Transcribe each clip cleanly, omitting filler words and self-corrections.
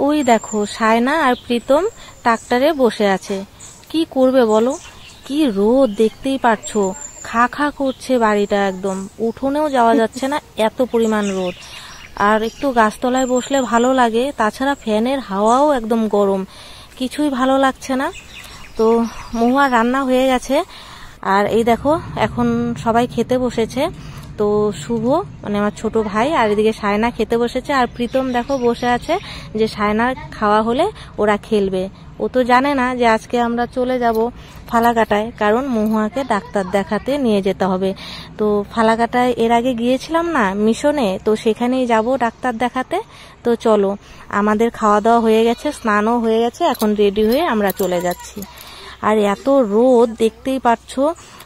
ওই দেখো সায়না আর প্রীতম ট্রাক্টরে বসে আছে। কি করবে বলো, কি রোদ দেখতেই পারছো, খা খা করছে বাড়িটা, একদম উঠোনেও যাওয়া যাচ্ছে না, এত পরিমাণ রোদ। আর একটু গাছতলায় বসলে ভালো লাগে, তাছাড়া ফ্যানের হাওয়াও একদম গরম, কিছুই ভালো লাগছে না। তো মহুয়ার রান্না হয়ে গেছে, আর এই দেখো এখন সবাই খেতে বসেছে। তো শুভ মানে আমার ছোট ভাই আর এদিকে সায়না খেতে বসেছে, আর প্রীতম দেখো বসে আছে যে সায়নার খাওয়া হলে ওরা খেলবে। ও তো জানে না যে আজকে আমরা চলে যাব ফালাকাটায়, কারণ মহুয়াকে ডাক্তার দেখাতে নিয়ে যেতে হবে। তো ফালাকাটায় এর আগে গিয়েছিলাম না মিশনে, তো সেখানেই যাব ডাক্তার দেখাতে। তো চলো, আমাদের খাওয়া দাওয়া হয়ে গেছে, স্নানও হয়ে গেছে, এখন রেডি হয়ে আমরা চলে যাচ্ছি। আর এত রোদ দেখতেই পাচ্ছ,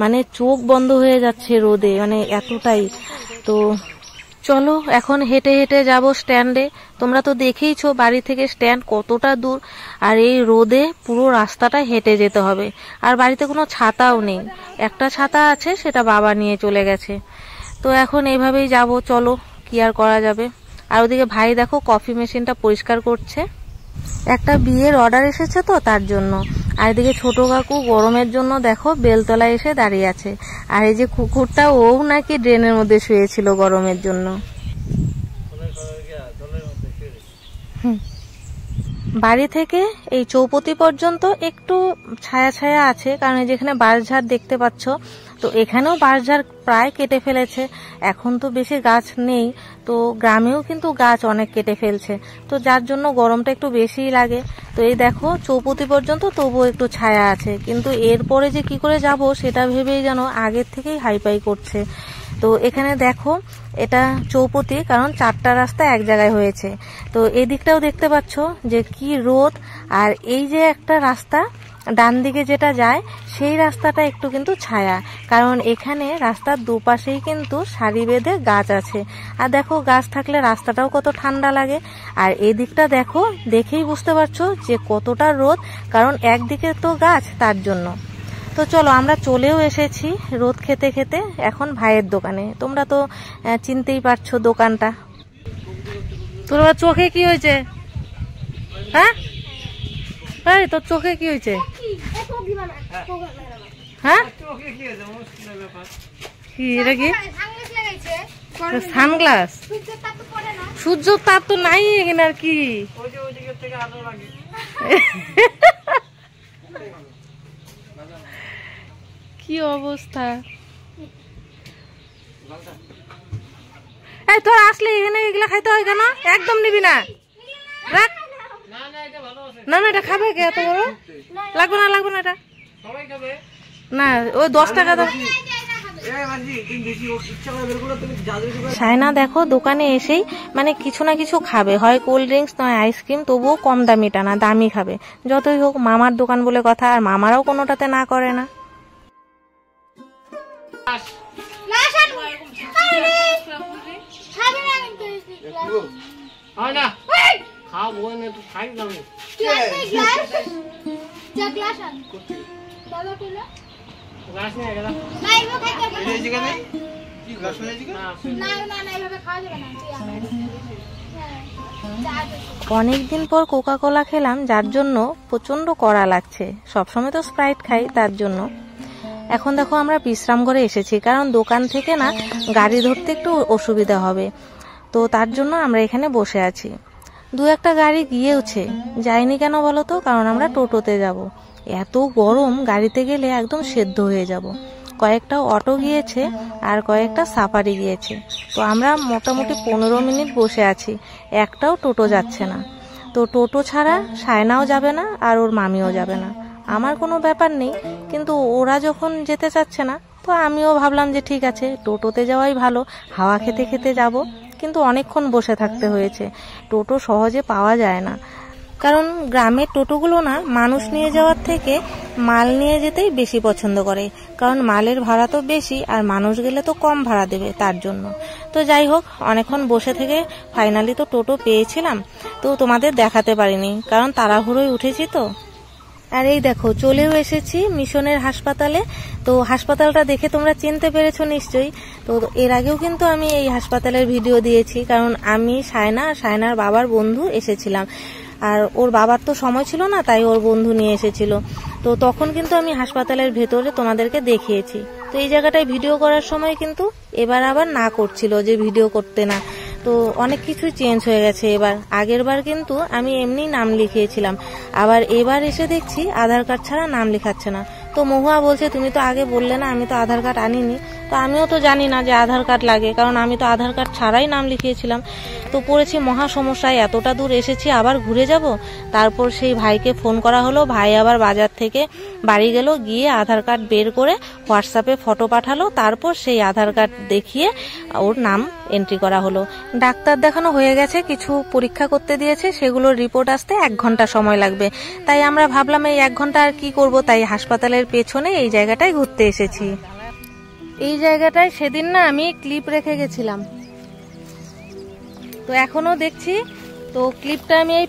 মানে চোখ বন্ধ হয়ে যাচ্ছে রোদে, মানে এতটাই। তো চলো এখন হেঁটে হেঁটে যাব স্ট্যান্ডে। তোমরা তো দেখেইছো বাড়ি থেকে স্ট্যান্ড কতটা দূর, আর এই রোদে পুরো রাস্তাটা হেঁটে যেতে হবে। আর বাড়িতে কোনো ছাতাও নেই, একটা ছাতা আছে সেটা বাবা নিয়ে চলে গেছে। তো এখন এইভাবেই যাব, চলো কি আর করা যাবে। আর ওদিকে ভাই দেখো কফি মেশিনটা পরিষ্কার করছে, একটা বিয়ের অর্ডার এসেছে তো তার জন্য। আর এদিকে ছোট কাকু গরমের জন্য দেখো বেলতলায় এসে দাঁড়িয়ে আছে। আর এই যে কুকুরটা, ও নাকি ড্রেনের মধ্যে শুয়েছিল গরমের জন্য। বাড়ি থেকে এই চৌপতি পর্যন্ত একটু ছায়া ছায়া আছে, কারণ যেখানে বাঁশঝাড় দেখতে পাচ্ছ, তো এখানেও বাঁশঝাড় প্রায় কেটে ফেলেছে, এখন তো বেশি গাছ নেই। তো গ্রামেও কিন্তু গাছ অনেক কেটে ফেলছে, তো যার জন্য গরমটা একটু বেশিই লাগে। তো এই দেখো চৌপতি পর্যন্ত তবুও একটু ছায়া আছে, কিন্তু এরপরে যে কি করে যাব সেটা ভেবেই যেন আগের থেকেই হাইপাই করছে। তো এখানে দেখো এটা চৌপতি, কারণ চারটা রাস্তা এক জায়গায় হয়েছে। তো এদিকটাও দেখতে পাচ্ছ যে কি রোদ। আর এই যে একটা রাস্তা ডান দিকে যেটা যায়, সেই রাস্তাটা একটু কিন্তু ছায়া, কারণ এখানে রাস্তার দুপাশেই কিন্তু সারি বেঁধে গাছ আছে। আর দেখো গাছ থাকলে রাস্তাটাও কত ঠান্ডা লাগে। আর এদিকটা দেখো, দেখেই বুঝতে পারছো যে কতটা রোদ, কারণ একদিকে তো গাছ, তার জন্য। তো চলো আমরা চলেও এসেছি রোদ খেতে খেতে এখন ভাইয়ের দোকানে। তোমরা তো চিনতেই পারছো দোকানটা। তোর চোখে কি হয়েছে? হ্যাঁ ভাই, তোর চোখে কি হয়েছে? হ্যাঁ কি এটা, কি সানগ্লাস? সূর্যের তাপ তো নাই এখানে, আর কি কি অবস্থা। এই তোর আসলে এখানে এগুলা খাইতে হয় কেন? একদম নিবি না, রাখ। না না এটা খাবে কে? এত বড় লাগবে না, লাগবে না এটা না, ওই 10 টাকা দাও। সায়না দেখো দোকানে এসেই মানে কিছু না কিছু খাবে, হয় কোল্ড ড্রিঙ্কস নয় আইসক্রিম, তবুও কম দামিটা না, দামি খাবে। যতই হোক মামার দোকান বলে কথা, আর মামারাও কোনোটাতে না করে না। অনেকদিন পর কোকা কোলা খেলাম, যার জন্য প্রচন্ড কড়া লাগছে। সবসময় তো স্প্রাইট খাই, তার জন্য। এখন দেখো আমরা বিশ্রাম ঘরে এসেছি, কারণ দোকান থেকে না গাড়ি ধরতে একটু অসুবিধা হবে, তো তার জন্য আমরা এখানে বসে আছি। দু একটা গাড়ি গিয়েওছে, যাইনি কেন বলো তো, কারণ আমরা টোটোতে যাব। এত গরম, গাড়িতে গেলে একদম সেদ্ধ হয়ে যাব। কয়েকটা অটো গিয়েছে আর কয়েকটা সাফারি গিয়েছে। তো আমরা মোটামুটি 15 মিনিট বসে আছি, একটাও টোটো যাচ্ছে না। তো টোটো ছাড়া সায়নাও যাবে না আর ওর মামিও যাবে না। আমার কোনো ব্যাপার নেই, কিন্তু ওরা যখন যেতে চাচ্ছে না, তো আমিও ভাবলাম যে ঠিক আছে টোটোতে যাওয়াই ভালো, হাওয়া খেতে খেতে যাব। কিন্তু অনেকক্ষণ বসে থাকতে হয়েছে, টোটো সহজে পাওয়া যায় না, কারণ গ্রামের টোটোগুলো না মানুষ নিয়ে যাওয়ার থেকে মাল নিয়ে যেতেই বেশি পছন্দ করে, কারণ মালের ভাড়া তো বেশি আর মানুষ গেলে তো কম ভাড়া দেবে, তার জন্য। তো যাই হোক, অনেকক্ষণ বসে থেকে ফাইনালি তো টোটো পেয়েছিলাম। তো তোমাদের দেখাতে পারিনি, কারণ তাড়াহুড়োয় উঠেছি তো। আর এই দেখো চলেও এসেছি মিশনের হাসপাতালে। তো হাসপাতালটা দেখে তোমরা চিনতে পেরেছো নিশ্চয়ই। তো এর আগেও কিন্তু আমি এই হাসপাতালের ভিডিও দিয়েছি, কারণ আমি সায়না আর সায়নার বাবার বন্ধু এসেছিলাম। আর ওর বাবার তো সময় ছিল না, তাই ওর বন্ধু নিয়ে এসেছিল। তো তখন কিন্তু আমি হাসপাতালের ভেতরে তোমাদেরকে দেখিয়েছি। তো এই জায়গাটায় ভিডিও করার সময় কিন্তু এবার আবার না করছিল যে ভিডিও করতে না। তো অনেক কিছুই চেঞ্জ হয়ে গেছে এবার। আগের বার কিন্তু আমি এমনি নাম লিখিয়েছিলাম, আবার এবার এসে দেখছি আধার কার্ড ছাড়া নাম লেখাচ্ছে না। তো মহুয়া বলছে তুমি তো আগে বললে না, আমি তো আধার কার্ড আনিনি। তো আমিও তো জানি না যে আধার কার্ড লাগে, কারণ আমি তো আধার কার্ড ছাড়াই নাম লিখিয়েছিলাম। তো পড়েছি মহা সমস্যায়, এতটা দূর এসেছি আবার ঘুরে যাব। তারপর সেই ভাইকে ফোন করা হলো, ভাই আবার বাজার থেকে বাড়ি গেল, গিয়ে আধার কার্ড বের করে হোয়াটসঅ্যাপে ফটো পাঠালো। তারপর সেই আধার কার্ড দেখিয়ে ওর নাম এন্ট্রি করা হলো। ডাক্তার দেখানো হয়ে গেছে, কিছু পরীক্ষা করতে দিয়েছে, সেগুলোর রিপোর্ট আসতে 1 ঘন্টা সময় লাগবে। তাই আমরা ভাবলাম এই 1 ঘন্টা আর কি করব, তাই হাসপাতালের পেছনে এই জায়গাটায় ঘুরতে এসেছি। এই জায়গাটায় সেদিন না আমি ক্লিপ রেখে গেছিলাম, তো এখনো দেখছি। তো ক্লিপটা আমি এই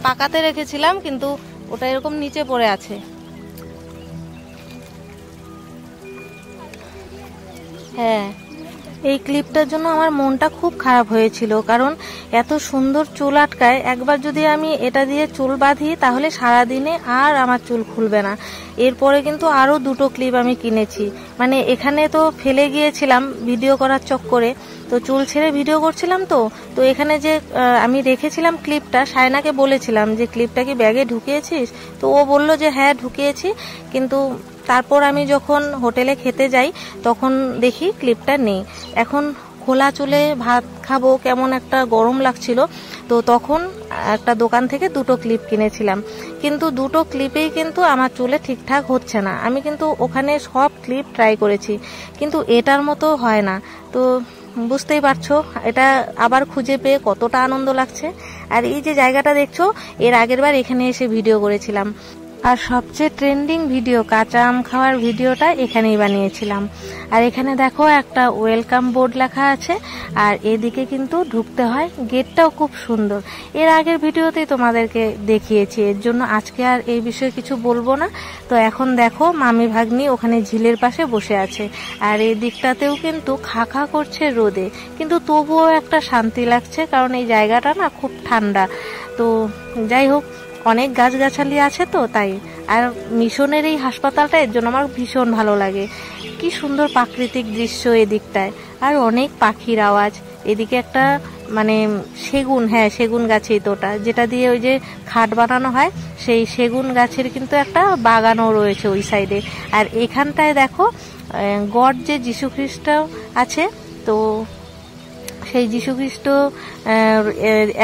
পাকাতে রেখেছিলাম, কিন্তু ওটা এরকম নিচে পড়ে আছে। হ্যাঁ, এই ক্লিপটার জন্য আমার মনটা খুব খারাপ হয়েছিল, কারণ এত সুন্দর চুল আটকায়। একবার যদি আমি এটা দিয়ে চুল বাঁধি তাহলে সারাদিনে আর আমার চুল খুলবে না। এরপরে কিন্তু আরো 2টো ক্লিপ আমি কিনেছি। মানে এখানে তো ফেলে গিয়েছিলাম ভিডিও করার চক্করে, তো চুল ছেড়ে ভিডিও করছিলাম। তো এখানে যে আমি রেখেছিলাম ক্লিপটা, সায়নাকে বলেছিলাম যে ক্লিপটা কি ব্যাগে ঢুকিয়েছিস? তো ও বলল যে হ্যাঁ ঢুকিয়েছি। কিন্তু তারপর আমি যখন হোটেলে খেতে যাই তখন দেখি ক্লিপটা নেই। এখন খোলা চুলে ভাত খাবো, কেমন একটা গরম লাগছিল। তো তখন একটা দোকান থেকে 2টো ক্লিপ কিনেছিলাম, কিন্তু 2টো ক্লিপেই কিন্তু আমার চুলে ঠিকঠাক হচ্ছে না। আমি কিন্তু ওখানে সব ক্লিপ ট্রাই করেছি, কিন্তু এটার মতো হয় না। তো বুঝতেই পারছো এটা আবার খুঁজে পেয়ে কতটা আনন্দ লাগছে। আর এই যে জায়গাটা দেখছো, এর আগের বার এখানে এসে ভিডিও করেছিলাম। আর সবচেয়ে ট্রেন্ডিং ভিডিও কাঁচা আম খাওয়ার ভিডিওটা এখানেই বানিয়েছিলাম। আর এখানে দেখো একটা ওয়েলকাম বোর্ড লেখা আছে, আর এদিকে কিন্তু ঢুকতে হয়। গেটটাও খুব সুন্দর, এর আগের ভিডিওতেই তোমাদেরকে দেখিয়েছি, এর জন্য আজকে আর এই বিষয়ে কিছু বলবো না। তো এখন দেখো মামি ভাগ্নি ওখানে ঝিলের পাশে বসে আছে, আর এই দিকটাতেও কিন্তু খা খা করছে রোদে, কিন্তু তবুও একটা শান্তি লাগছে, কারণ এই জায়গাটা না খুব ঠান্ডা। তো যাই হোক, অনেক গাছগাছালি আছে তো তাই। আর মিশনের এই হাসপাতালটা এর জন্য আমার ভীষণ ভালো লাগে। কি সুন্দর প্রাকৃতিক দৃশ্য এদিকটায়, আর অনেক পাখির আওয়াজ। এদিকে একটা মানে সেগুন, হ্যাঁ সেগুন গাছই তো ওটা, যেটা দিয়ে ওই যে খাট বানানো হয়, সেই সেগুন গাছের কিন্তু একটা বাগানও রয়েছে ওই সাইডে। আর এখানটায় দেখো গড যে যীশু খ্রিস্ট আছে, তো সেই যীশু খ্রিস্ট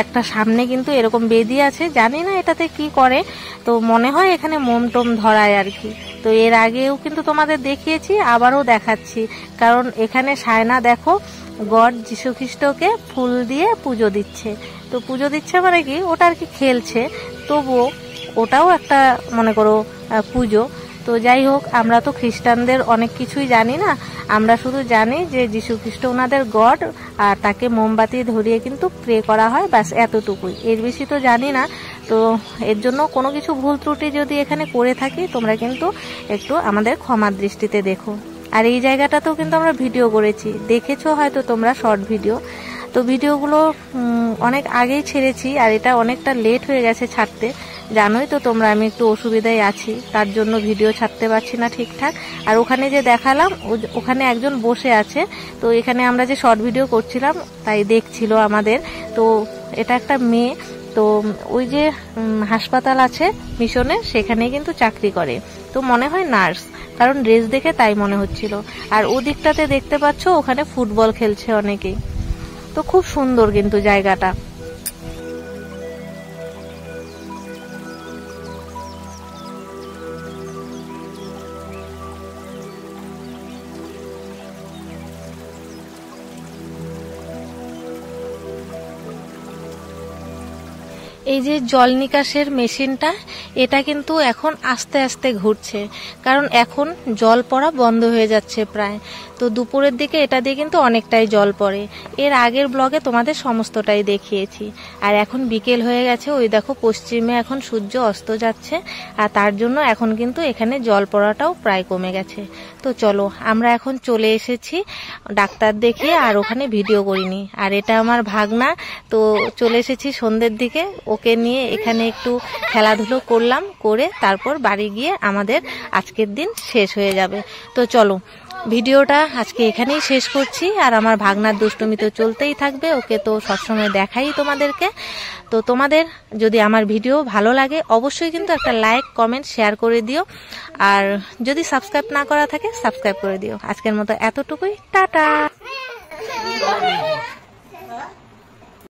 একটা সামনে কিন্তু এরকম বেদি আছে, জানি না এটাতে কি করে। তো মনে হয় এখানে মোম টোম ধরায় আর কি। তো এর আগেও কিন্তু তোমাদের দেখিয়েছি, আবারও দেখাচ্ছি, কারণ এখানে সায়না দেখো গড যীশু খ্রিস্টকে ফুল দিয়ে পুজো দিচ্ছে। তো পুজো দিচ্ছে মানে কি, ওটা আর কি খেলছে, তবুও ওটাও একটা মনে করো পুজো। তো যাই হোক, আমরা তো খ্রিস্টানদের অনেক কিছুই জানি না, আমরা শুধু জানি যে যীশু খ্রিস্ট ওনাদের গড, আর তাকে মোমবাতি ধরিয়ে কিন্তু প্রে করা হয়, ব্যাস এতটুকুই, এর বেশি তো জানি না। তো এর জন্য কোনো কিছু ভুল ত্রুটি যদি এখানে করে থাকি, তোমরা কিন্তু একটু আমাদের ক্ষমার দৃষ্টিতে দেখো। আর এই জায়গাটাতেও কিন্তু আমরা ভিডিও করেছি, দেখেছো হয়তো তোমরা শর্ট ভিডিও। তো ভিডিওগুলো অনেক আগেই ছেড়েছি, আর এটা অনেকটা লেট হয়ে গেছে ছাড়তে। জানোই তো তোমরা আমি একটু অসুবিধায় আছি, তার জন্য ভিডিও ছাড়তে পারছি না ঠিকঠাক। আর ওখানে যে দেখালাম, ওখানে একজন বসে আছে, তো এখানে আমরা যে শর্ট ভিডিও করছিলাম তাই দেখছিল আমাদের। তো এটা একটা মেয়ে, তো ওই যে হাসপাতাল আছে মিশনে, সেখানে কিন্তু চাকরি করে, তো মনে হয় নার্স, কারণ ড্রেস দেখে তাই মনে হচ্ছিল। আর ওদিকটাতে দেখতে পাচ্ছ ওখানে ফুটবল খেলছে অনেকেই। তো খুব সুন্দর কিন্তু জায়গাটা। এই যে জল নিকাশের মেশিনটা, এটা কিন্তু এখন আস্তে আস্তে ঘুরছে, কারণ এখন জল পড়া বন্ধ হয়ে যাচ্ছে প্রায়। তো দুপুরের দিকে এটা দিয়ে কিন্তু অনেকটাই জল পড়ে, এর আগের ব্লগে তোমাদের সমস্তটাই দেখিয়েছি। আর এখন বিকেল হয়ে গেছে, ওই দেখো পশ্চিমে এখন সূর্য অস্ত যাচ্ছে, আর তার জন্য এখন কিন্তু এখানে জল পড়াটাও প্রায় কমে গেছে। তো চলো, আমরা এখন চলে এসেছি ডাক্তার দেখিয়ে, আর ওখানে ভিডিও করিনি। আর এটা আমার ভাগনা, তো চলে এসেছি সন্ধ্যের দিকে, ও ওকে নিয়ে এখানে একটু খেলাধুলো করলাম, করে তারপর বাড়ি গিয়ে আমাদের আজকের দিন শেষ হয়ে যাবে। তো চলো ভিডিওটা আজকে এখানেই শেষ করছি। আর আমার ভাগনার দুষ্টুমি তো চলতেই থাকবে, ওকে তো সবসময় দেখাই তোমাদেরকে। তো তোমাদের যদি আমার ভিডিও ভালো লাগে অবশ্যই কিন্তু একটা লাইক, কমেন্ট, শেয়ার করে দিও। আর যদি সাবস্ক্রাইব না করা থাকে সাবস্ক্রাইব করে দিও। আজকের মতো এতটুকুই, টাটা।